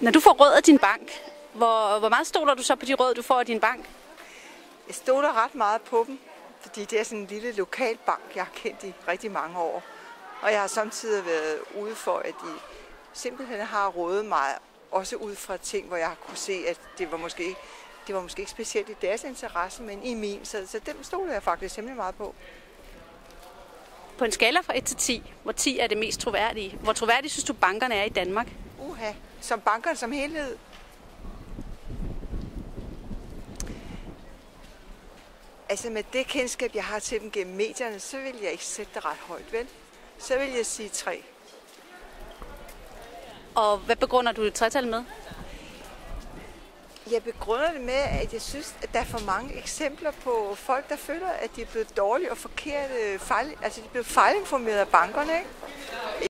Når du får råd af din bank, hvor meget stoler du så på de råd, du får af din bank? Jeg stoler ret meget på dem, fordi det er sådan en lille lokal bank, jeg har kendt i rigtig mange år. Og jeg har samtidig været ude for, at de simpelthen har rådet mig, også ud fra ting, hvor jeg har kunne se, at det var måske ikke specielt i deres interesse, men i min. Så dem stoler jeg faktisk simpelthen meget på. På en skala fra 1 til 10, hvor 10 er det mest troværdige, hvor troværdige synes du bankerne er i Danmark? Som bankerne som helhed. Altså med det kendskab, jeg har til dem gennem medierne, så vil jeg ikke sætte det ret højt, vel? Så vil jeg sige 3. Og hvad begrunder du et 3-tal med? Jeg begrunder det med, at jeg synes, at der er for mange eksempler på folk, der føler, at de er blevet dårlige og forkerte, altså de er blevet fejlinformeret af bankerne, ikke?